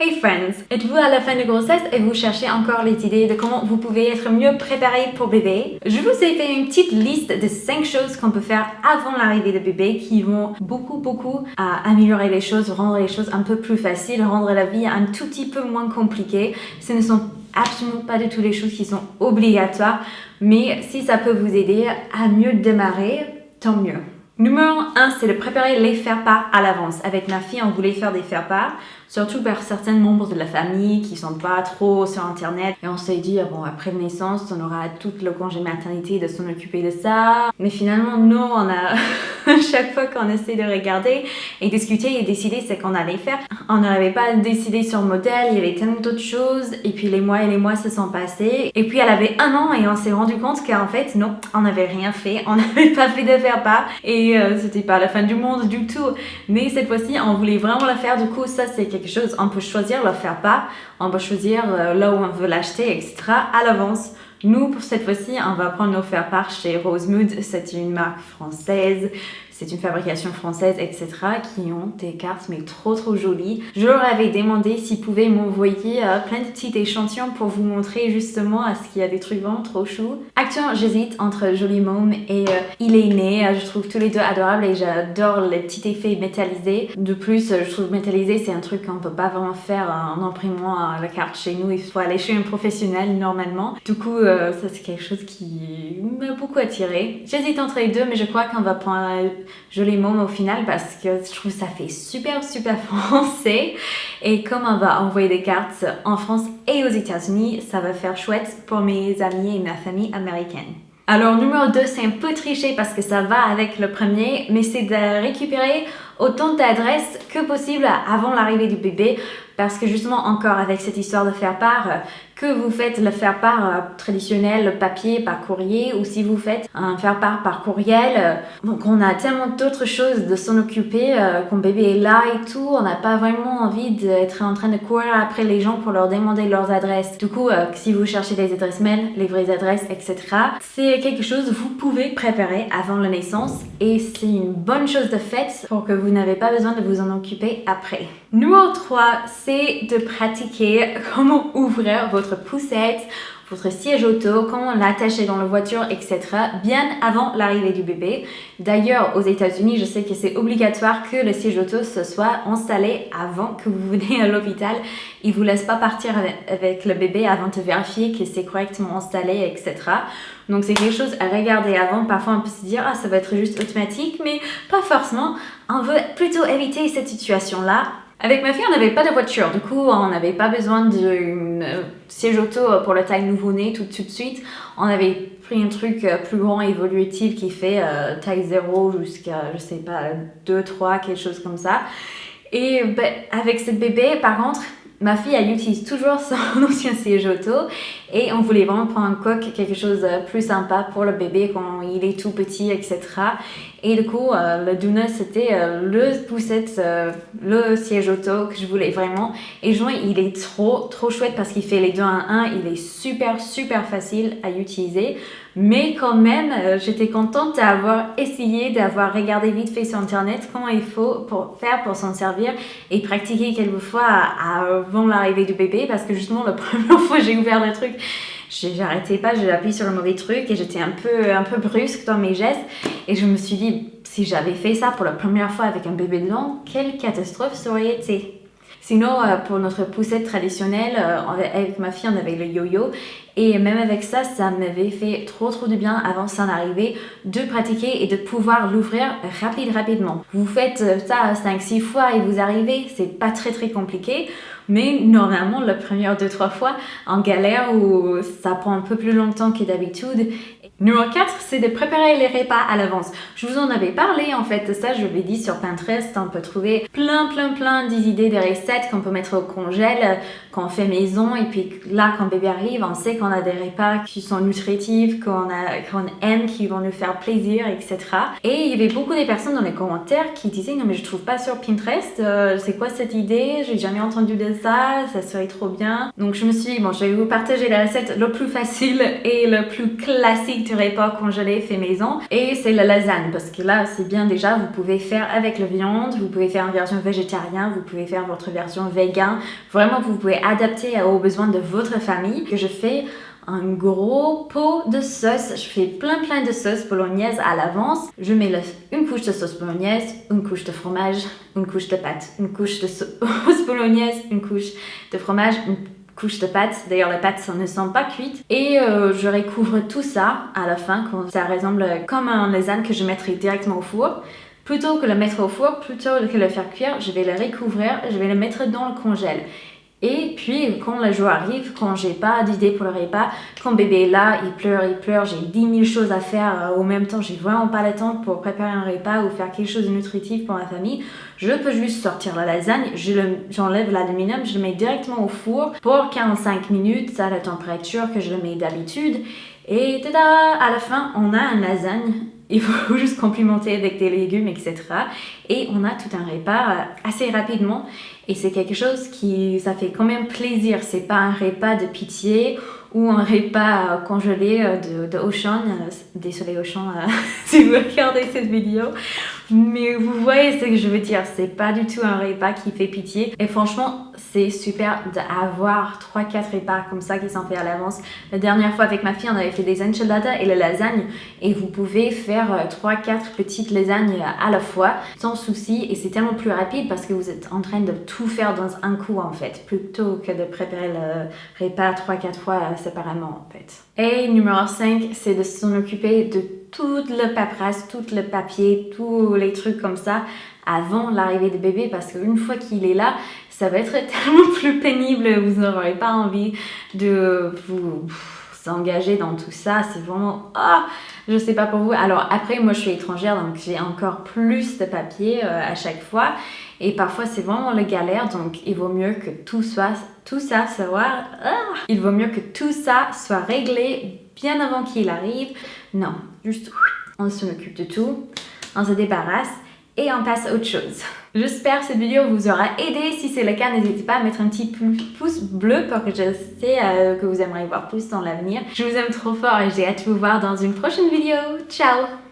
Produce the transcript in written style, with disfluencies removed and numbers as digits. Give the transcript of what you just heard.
Hey friends, êtes-vous à la fin de grossesse et vous cherchez encore les idées de comment vous pouvez être mieux préparé pour bébé? Je vous ai fait une petite liste de 5 choses qu'on peut faire avant l'arrivée de bébé qui vont beaucoup améliorer les choses, rendre les choses un peu plus faciles, rendre la vie un tout petit peu moins compliquée. Ce ne sont absolument pas du tout les choses qui sont obligatoires, mais si ça peut vous aider à mieux démarrer, tant mieux. Numéro 1, c'est de préparer les faire-part à l'avance. Avec ma fille, on voulait faire des faire-part, surtout par certains membres de la famille qui sont pas trop sur Internet. Et on s'est dit, bon, après la naissance, on aura tout le congé maternité de s'en occuper de ça. Mais finalement, nous, on a, chaque fois qu'on essaie de regarder et discuter et décider ce qu'on allait faire, on n'arrivait pas à décider sur le modèle, il y avait tellement d'autres choses. Et puis les mois se sont passés. Et puis elle avait 1 an et on s'est rendu compte qu'en fait, non, on n'avait rien fait. On n'avait pas fait de faire-part. Et c'était pas la fin du monde du tout. Mais cette fois-ci, on voulait vraiment le faire. Du coup, ça, c'est quelque chose. On peut choisir le faire-part. On peut choisir là où on veut l'acheter, etc. à l'avance. Nous, pour cette fois-ci, on va prendre nos faire-part chez Rosemood. C'est une marque française. C'est une fabrication française, etc. qui ont des cartes mais trop jolies. Je leur avais demandé s'ils pouvaient m'envoyer plein de petits échantillons pour vous montrer justement à ce qu'il y a des trucs vraiment trop choux. Actuellement, j'hésite entre Joli Môme et Il est né. Je trouve tous les deux adorables et j'adore les petits effets métallisés. De plus, je trouve métallisé, c'est un truc qu'on peut pas vraiment faire en imprimant la carte chez nous. Il faut aller chez un professionnel normalement. Du coup, ça c'est quelque chose qui m'a beaucoup attiré. J'hésite entre les deux, mais je crois qu'on va prendre Joli Môme au final parce que je trouve que ça fait super français. Et comme on va envoyer des cartes en France et aux États-Unis, ça va faire chouette pour mes amis et ma famille américaine. Alors numéro 2, c'est un peu triché parce que ça va avec le premier, mais c'est de récupérer autant d'adresses que possible avant l'arrivée du bébé parce que justement encore avec cette histoire de faire-part, que vous faites le faire-part traditionnel papier par courrier ou si vous faites un faire-part par courriel, donc on a tellement d'autres choses de s'en occuper quand bébé est là et tout, on n'a pas vraiment envie d'être en train de courir après les gens pour leur demander leurs adresses. Du coup, si vous cherchez des adresses mail, les vraies adresses, etc., c'est quelque chose que vous pouvez préparer avant la naissance et c'est une bonne chose de fait pour que vous n'avez pas besoin de vous en occuper après. Numéro 3, c'est de pratiquer comment ouvrir votre poussette, votre siège auto, comment l'attacher dans la voiture, etc. bien avant l'arrivée du bébé. D'ailleurs, aux États-Unis, je sais que c'est obligatoire que le siège auto se soit installé avant que vous veniez à l'hôpital. Ils ne vous laissent pas partir avec le bébé avant de vérifier que c'est correctement installé, etc. Donc c'est quelque chose à regarder avant. Parfois on peut se dire, ça va être juste automatique, mais pas forcément. On veut plutôt éviter cette situation-là. Avec ma fille, on n'avait pas de voiture, du coup, on n'avait pas besoin d'un siège auto pour la taille nouveau-né tout de suite. On avait pris un truc plus grand et évolutif qui fait taille 0 jusqu'à, je sais pas, 2, 3, quelque chose comme ça. Et avec ce bébé, par contre, ma fille, elle utilise toujours son ancien siège auto et on voulait vraiment prendre un coq, quelque chose de plus sympa pour le bébé quand il est tout petit, etc. Et du coup, le Doona, c'était le poussette, le siège auto que je voulais vraiment. Et je vois, il est trop chouette parce qu'il fait les 2 en 1. Il est super facile à utiliser. Mais quand même, j'étais contente d'avoir essayé, d'avoir regardé vite fait sur Internet comment il faut faire pour s'en servir et pratiquer quelquefois avant l'arrivée du bébé parce que justement, la première fois que j'ai ouvert le truc, j'arrêtais pas, j'ai appuyé sur le mauvais truc et j'étais un peu brusque dans mes gestes et je me suis dit, si j'avais fait ça pour la première fois avec un bébé dedans, quelle catastrophe ça aurait été. Sinon, pour notre poussette traditionnelle, avec ma fille, on avait le yo-yo. Et même avec ça, ça m'avait fait trop de bien avant son arrivée de pratiquer et de pouvoir l'ouvrir rapidement. Vous faites ça 5-6 fois et vous arrivez, c'est pas très compliqué. Mais normalement, la première 2-3 fois, en galère où ça prend un peu plus longtemps que d'habitude. Numéro 4, c'est de préparer les repas à l'avance. Je vous en avais parlé en fait de ça, je l'ai dit sur Pinterest, on peut trouver plein d'idées de recettes qu'on peut mettre au congèle quand on fait maison et puis là quand bébé arrive, on sait qu'on a des repas qui sont nutritifs, qu'on aime, qui vont nous faire plaisir, etc. Et il y avait beaucoup de personnes dans les commentaires qui disaient non mais je trouve pas sur Pinterest, c'est quoi cette idée, j'ai jamais entendu de ça serait trop bien. Donc je me suis dit bon, je vais vous partager la recette le plus facile et le plus classique petit repas congelé fait maison et c'est la lasagne parce que là c'est bien déjà, vous pouvez faire avec la viande, vous pouvez faire une version végétarienne, vous pouvez faire votre version vegan. Vraiment, vous pouvez adapter aux besoins de votre famille. Que je fais un gros pot de sauce. Je fais plein de sauce bolognaise à l'avance. Je mets une couche de sauce bolognaise, une couche de fromage, une couche de pâte, une couche de sauce bolognaise, une couche de fromage, une couche de pâte. D'ailleurs, les pâtes ne sont pas cuites. Et je recouvre tout ça à la fin quand ça ressemble comme un lasagne que je mettrai directement au four. Plutôt que le mettre au four, plutôt que le faire cuire, je vais le recouvrir, je vais le mettre dans le congèle. Et puis, quand le jour arrive, quand j'ai pas d'idée pour le repas, quand bébé est là, il pleure, j'ai 10 000 choses à faire au même temps, j'ai vraiment pas le temps pour préparer un repas ou faire quelque chose de nutritif pour ma famille, je peux juste sortir la lasagne, j'enlève l'aluminium, je le mets directement au four pour 45 minutes à la température que je le mets d'habitude. Et tada, à la fin, on a une lasagne. Il faut juste complimenter avec des légumes, etc. Et on a tout un repas assez rapidement. Et c'est quelque chose ça fait quand même plaisir. C'est pas un repas de pitié ou un repas congelé de Auchan. Désolé Auchan si vous regardez cette vidéo. Mais vous voyez ce que je veux dire. C'est pas du tout un repas qui fait pitié. Et franchement, c'est super d'avoir 3-4 repas comme ça qui sont faits à l'avance. La dernière fois avec ma fille, on avait fait des enchiladas et la lasagne. Et vous pouvez faire 3-4 petites lasagnes à la fois sans souci. Et c'est tellement plus rapide parce que vous êtes en train de tout faire dans un coup en fait. Plutôt que de préparer le repas 3-4 fois séparément en fait. Et numéro 5, c'est de s'en occuper de toute le paperasse, tout le papier, tous les trucs comme ça avant l'arrivée de bébé parce qu'une fois qu'il est là, ça va être tellement plus pénible, vous n'aurez pas envie de vous s'engager dans tout ça, c'est vraiment, je sais pas pour vous. Alors après, moi je suis étrangère donc j'ai encore plus de papier à chaque fois et parfois c'est vraiment la galère donc il vaut mieux que tout ça soit réglé bien avant qu'il arrive. Non, juste on s'en occupe de tout, on se débarrasse et on passe à autre chose. J'espère que cette vidéo vous aura aidé. Si c'est le cas, n'hésitez pas à mettre un petit pouce bleu pour que je sais que vous aimeriez voir plus dans l'avenir. Je vous aime trop fort et j'ai hâte de vous voir dans une prochaine vidéo. Ciao!